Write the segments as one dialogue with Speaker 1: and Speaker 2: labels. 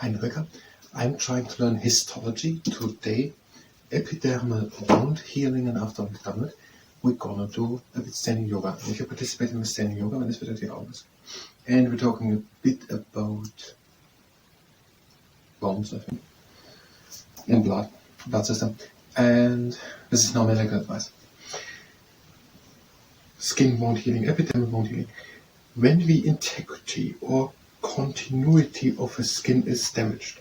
Speaker 1: Hi Rebecca, I'm trying to learn histology today, epidermal wound healing, and after we've done it, we're gonna do a bit standing yoga. If you participate in the standing yoga, then it's wieder die Augen. And we're talking a bit about bones, I think, and blood system. And this is now medical advice. Skin wound healing, epidermal wound healing. When the integrity or continuity of a skin is damaged,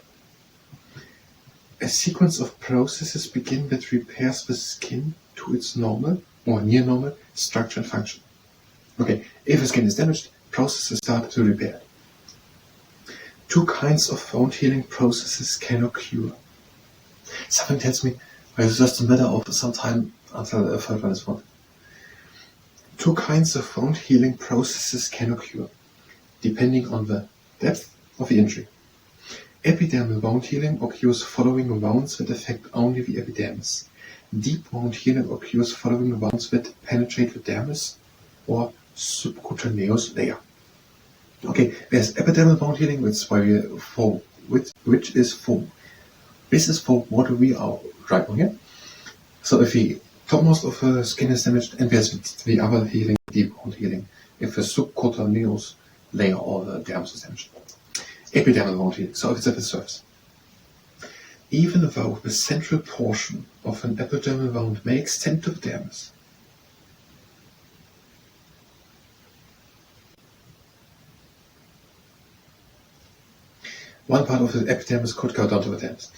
Speaker 1: a sequence of processes begin that repairs the skin to its normal or near normal structure and function. Okay, if the skin is damaged, processes start to repair it. Two kinds of wound healing processes can occur. Something tells me it's just a matter of some time until a third one is formed. Two kinds of wound healing processes can occur, depending on the depth of the injury. Epidermal wound healing occurs following wounds that affect only the epidermis. Deep wound healing occurs following wounds that penetrate the dermis or subcutaneous layer. Okay, there's epidermal wound healing, which is for. This is for what we are right now here. So if the topmost of the skin is damaged, and there's the other healing, deep wound healing, if the subcutaneous layer or the dermis is damaged. Epidermal wound healing, so if it's at the surface. Even though the central portion of an epidermal wound may extend to the dermis, one part of the epidermis could go down to the dermis.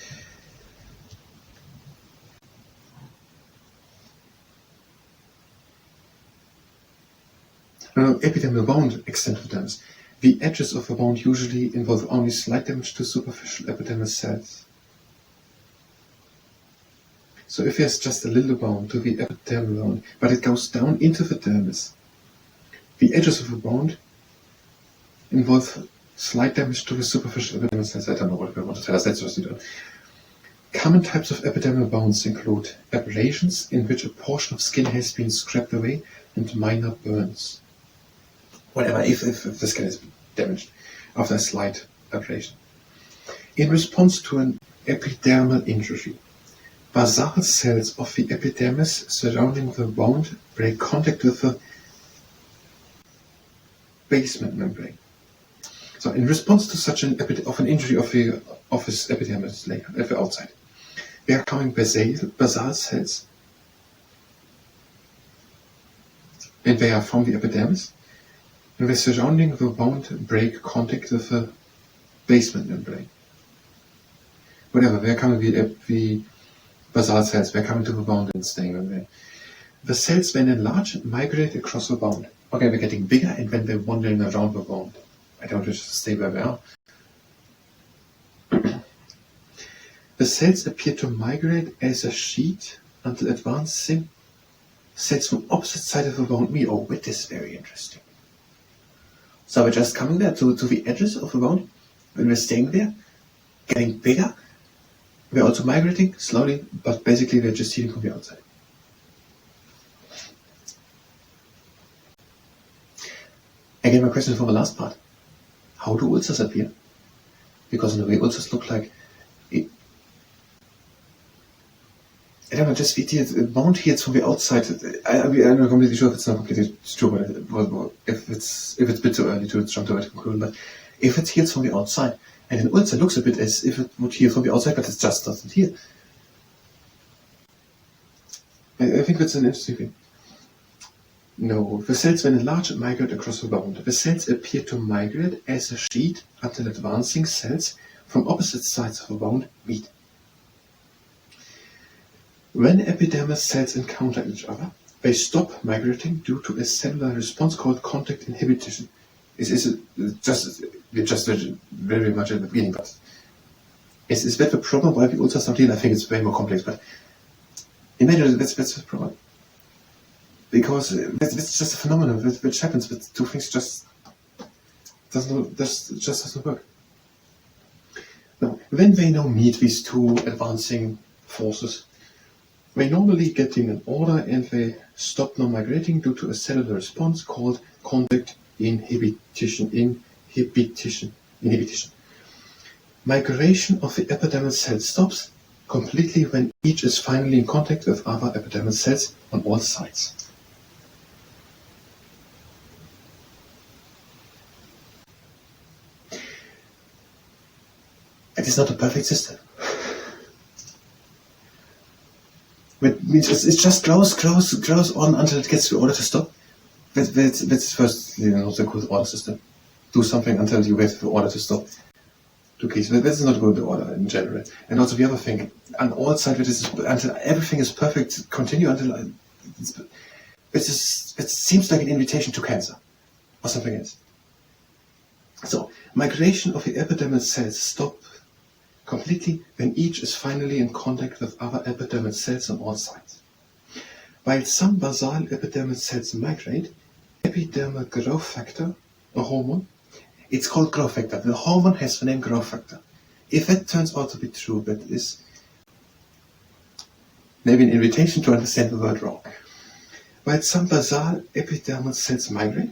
Speaker 1: Epidermal wound extend to the dermis. The edges of the wound usually involve only slight damage to superficial epidermal cells. So if there's just a little wound to the epidermal wound, but it goes down into the dermis, the edges of the wound involve slight damage to the superficial epidermal cells. I don't know what I want to tell us, that's just it. Common types of epidermal wounds include abrasions, in which a portion of skin has been scraped away, and minor burns. Whatever, if the skin is damaged after a slight abrasion. In response to an epidermal injury, basal cells of the epidermis surrounding the wound break contact with the basement membrane. So, in response to such an injury of this epidermis layer at the outside, they are coming basal cells, and they are from the epidermis. And the surrounding the wound break contact with the basement membrane. Whatever, they're coming the basal cells, they're coming to the wound and staying membrane. The cells then enlarge and migrate across the wound. Okay, they're getting bigger, and then they're wandering around the wound. I don't just stay where they are. The cells appear to migrate as a sheet until advancing cells from opposite side of the wound meet. Oh, that is very interesting. So we're just coming there to the edges of the wound, when we're staying there, getting bigger. We're also migrating slowly, but basically we're just healing from the outside. Again, my question for the last part. How do ulcers appear? Because in the way ulcers look like, I don't know, just the wound heals from the outside. I'm not completely sure if it's not completely true, but if it's a bit too early to jump to that conclusion. But if it heals from the outside, and an ulcer looks a bit as if it would heal from the outside, but it just doesn't heal. I think that's an interesting thing. No, the cells then enlarge and migrate across the wound. The cells appear to migrate as a sheet until advancing cells from opposite sides of the wound meet. When epidermal cells encounter each other, they stop migrating due to a cellular response called contact inhibition. We're just very much at the beginning, but is that the problem why the ulcers don't heal? I think it's way more complex, but imagine that's the problem. Because it's just a phenomenon which happens, but two things just doesn't work. Now, when they now meet these two advancing forces, they normally get in an order and they stop non-migrating due to a cellular response called contact inhibition. Migration of the epidermal cell stops completely when each is finally in contact with other epidermal cells on all sides. It is not a perfect system. It means it just grows on until it gets the order to stop. That's first, the good order system. Do something until you get the order to stop. Okay, so that's not good order in general. And also the other thing, on all sides, until everything is perfect, continue until it seems like an invitation to cancer or something else. So, migration of the epidermal cells stop completely when each is finally in contact with other epidermal cells on all sides. While some basal epidermal cells migrate, epidermal growth factor, a hormone, it's called growth factor. The hormone has the name growth factor. If that turns out to be true, that is maybe an invitation to understand the word wrong. While some basal epidermal cells migrate,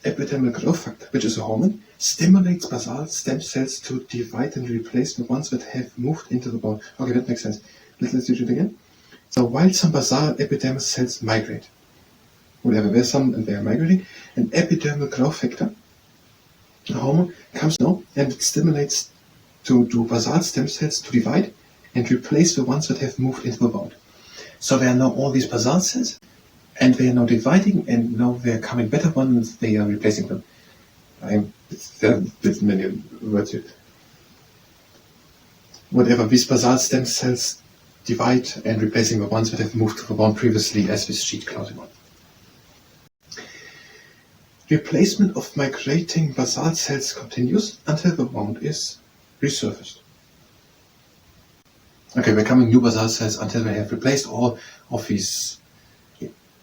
Speaker 1: epidermal growth factor, which is a hormone, stimulates basal stem cells to divide and replace the ones that have moved into the bone. Okay, that makes sense. Let's do it again. So while some basal epidermal cells migrate, whatever, there's some and they are migrating, an epidermal growth factor, the hormone, comes now and it stimulates to basal stem cells to divide and replace the ones that have moved into the bone. So there are now all these basal cells, and they are now dividing, and now they are coming better ones, they are replacing them. There are many words here. Whatever, these basal stem cells divide and replacing the ones that have moved to the bone previously as this sheet closing on. Replacement of migrating basal cells continues until the wound is resurfaced. Okay, we're coming new basal cells until they have replaced all of these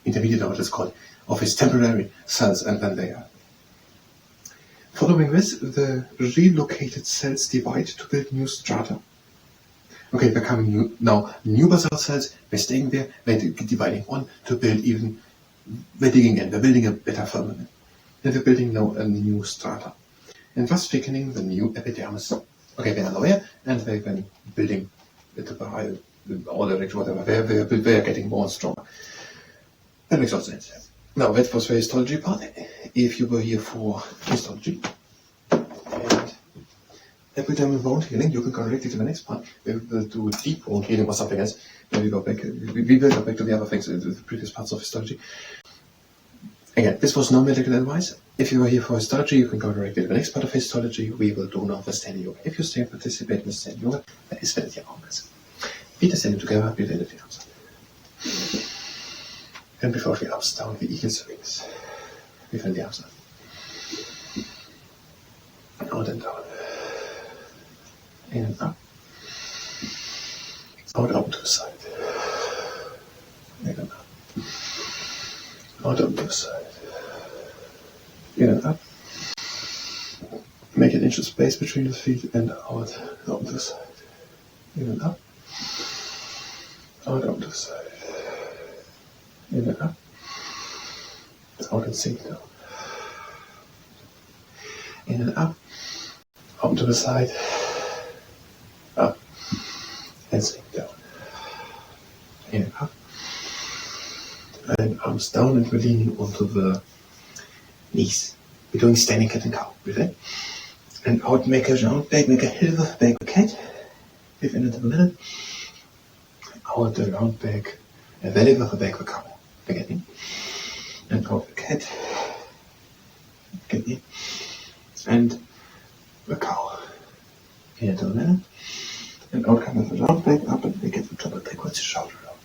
Speaker 1: intermediate, or what it's called, of these temporary cells, and then they are. Following this, the relocated cells divide to build new strata. Okay, they're coming new basal cells, they're staying there, they're dividing on to build even, they're digging in, they're building a better firmament. And they're building now a new strata, and thus thickening the new epidermis. Okay, they are now here, and they've been building it to all direction, whatever. They are getting more and stronger. That makes all sense. Now, that was the histology part. If you were here for histology and epidermal wound healing, you can go directly to the next part. We will do deep wound healing or something else. Then we will go back to the other things, the previous parts of histology. Again, this was no medical advice. If you are here for histology, you can go directly to the next part of histology. We will do now the standing yoga. If you stay and participate in the standing yoga, that is with your arms. Feet are standing together, we lift the arms up. And before the arms down, the eagle's wings. We fill the arms up. Out and down. In and up. Out to the side. In and up. Out to the side. In and up. Make an inch of space between the feet and out to the side. In and up. Out to the side. In and up. Out and sink down. In and up. Out to the side. Up. And sink down. In and up. And arms down, and we're leaning onto the knees. We're doing standing cat and cow. Breathe in. And out, make a round back, make a hill of back cat. Breathe in into the middle. Out the round back, a belly with a back the cow. Get in. And out the cat. Get in. And the cow. In into the middle. And out come the round back up, and we get the double backwards shoulder roll.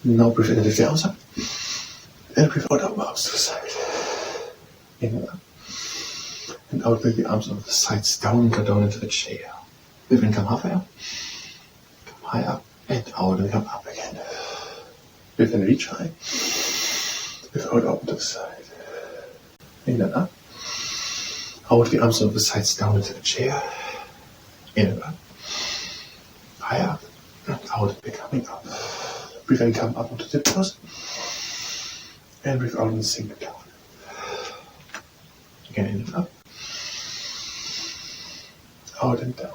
Speaker 1: Now breathe in and lift the arms up. And breathe out, arms to the side. In and up. And out with the arms on the sides down and go down into the chair. Breathe in, come halfway up. Come high up. And out and come up again. Breathe in, reach high. Breathe out, open to the side. In and up. Out the arms on the sides down into the chair. In and up. High up. And out, becoming up. Breathe in, come up onto tiptoes. And breathe out and sink down. Again, in and up. Out and down.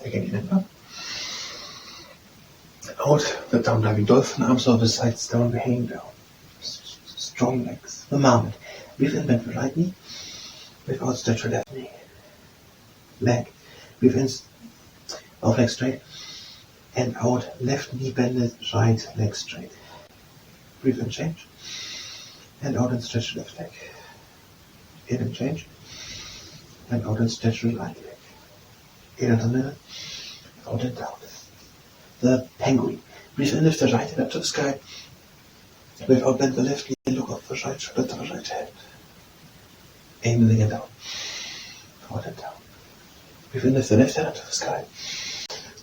Speaker 1: Again, in and up. And out, the down diving dolphin, arms over sides down, we hang down. Strong legs. The marmot. Breathe in, bend the right knee. Breathe out, stretch your left knee. Leg. Breathe in, out leg straight. And out, left knee bended, right leg straight. Breathe in, change. And out and stretch left leg. In and change. And out and stretch your right leg. In and the middle. Out and down. The penguin. Breathe in, lift the right hand up to the sky. Breathe out, bend the left knee, look up the right shoulder to the right hand. Aiming and down. Out and down. Breathe in, lift the left hand up to the sky.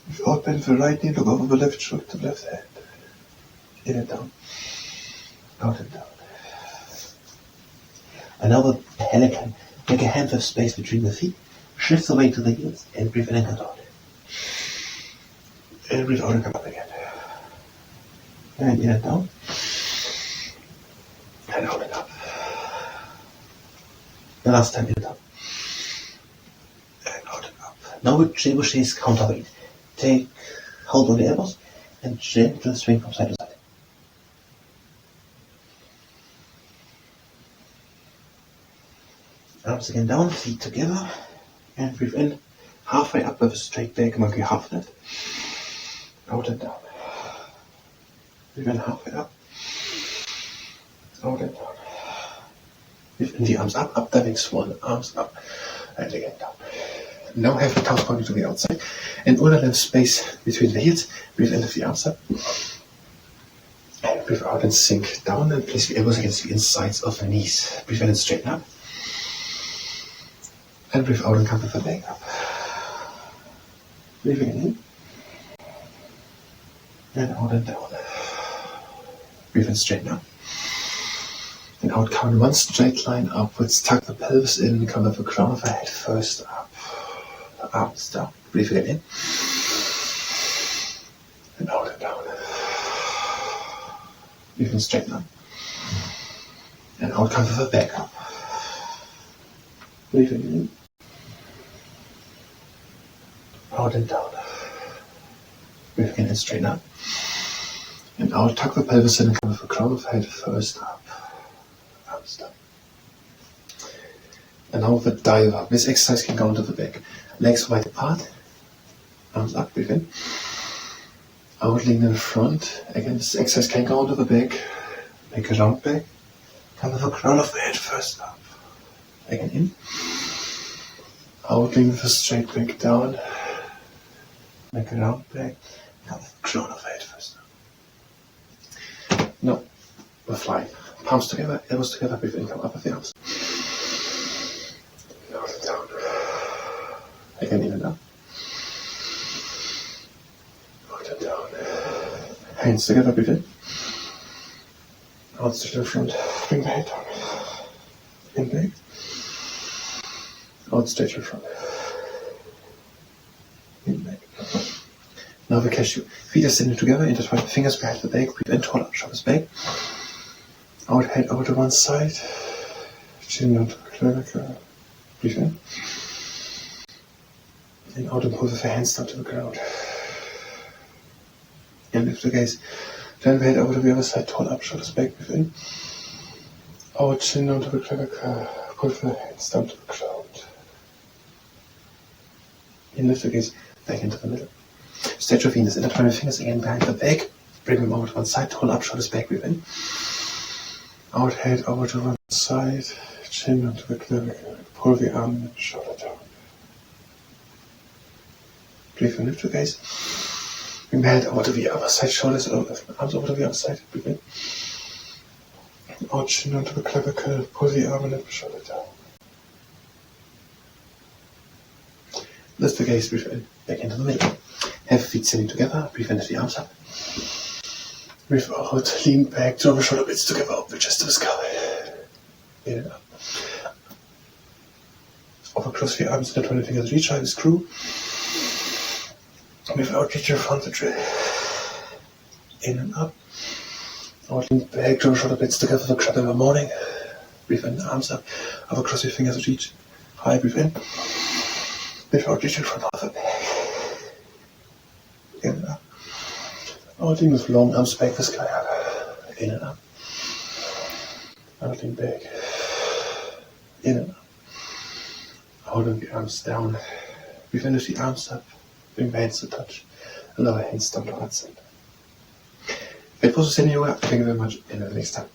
Speaker 1: Breathe out, bend the right knee, look over the left shoulder to the left hand. In and down. Out and down. Another pelican. Make a hand of space between the feet. Shift the weight to the heels and breathe in and out. And breathe out and come up again. And in and down. And out and up. The last time in and up. And out and up. Now with trebuchet's counterweight. Take hold on the elbows and gentle swing from side to side. Arms again down, feet together, and breathe in halfway up with a straight leg, monkey half lift. Out and down. Breathe in halfway up. Out and down. Breathe in the arms up, up diving swan, arms up, and again down. Now have the toes pointing to the outside. In order to have space between the heels, breathe in, lift the arms up. And breathe out and sink down and place the elbows against the insides of the knees. Breathe in and straighten up. And breathe out and come with the leg up. Breathing in. And out and down. Breathe in, straighten up. And out, come in one straight line upwards. Tuck the pelvis in, come with the crown of the head first up. The arms down. Breathe again in. And out and down. Breathe in, straighten up. And out, come with the back up. Breathe in. Out and down. Breathe in and straighten up. And out, tuck the pelvis in and come with the crown of the head first up. Arms down. And now the diver. This exercise can go onto the back. Legs wide apart. Arms up, breathe in. Out, lean in front. Again, this exercise can go onto the back. Make a round back. Come with the crown of the head first up. Again in. Out, lean with a straight back down. Make a round back. Come with the crown of the head first up. Now, we're flying. Palms together, elbows together, breathe in, come up with the arms. Out and down. Again, in and up. Out and down. Hands together, breathe in. Out, straight in front. Bring the head down. In back. Out, straight in front. In back. Now the cashew. Feet are standing together, intertwine the fingers behind the back, breathe in, tall up, shoulders back. Out, head over to one side. Chin down to the clavicle. Breathe in. And out and pull with the hands down to the ground. And lift the gaze. Turn the head over to the other side, tall up, shoulders back, breathe in. Out, chin down to the clavicle. Pull the hands down to the ground. And lift the gaze back into the middle. Stretch your fingers, intertwine your fingers again behind the back. Bring them over to one side, tall up, shoulders back, breathe in. Out, head over to one side, chin onto the clavicle, pull the arm and shoulder down. Breathe in, lift your gaze. Bring the head over to the other side, shoulders over, arms over to the other side, breathe in. Out, chin onto the clavicle, pull the arm and shoulder down. Lift the gaze, breathe in, back into the middle. Have feet sitting together, breathe in, lift the arms up. Breathe out, lean back, draw the shoulder blades together, up the chest to the sky. In and up. Over cross the arms, intertwine the fingers, reach out and screw. Breathe out, reach your front the drill. In and up. Out, lean back, draw the shoulder blades together, the crab in the morning. Breathe in, arms up. Over cross your fingers, reach. High, breathe in. Lift our digit from half a back. In and up. Holding with long arms back the sky up. In and up. Holding back. In and up. Holding the arms down. We finish the arms up. Bring the hands to touch. And our hands down to heart center. It was a yoga. Thank you very much. And until next time.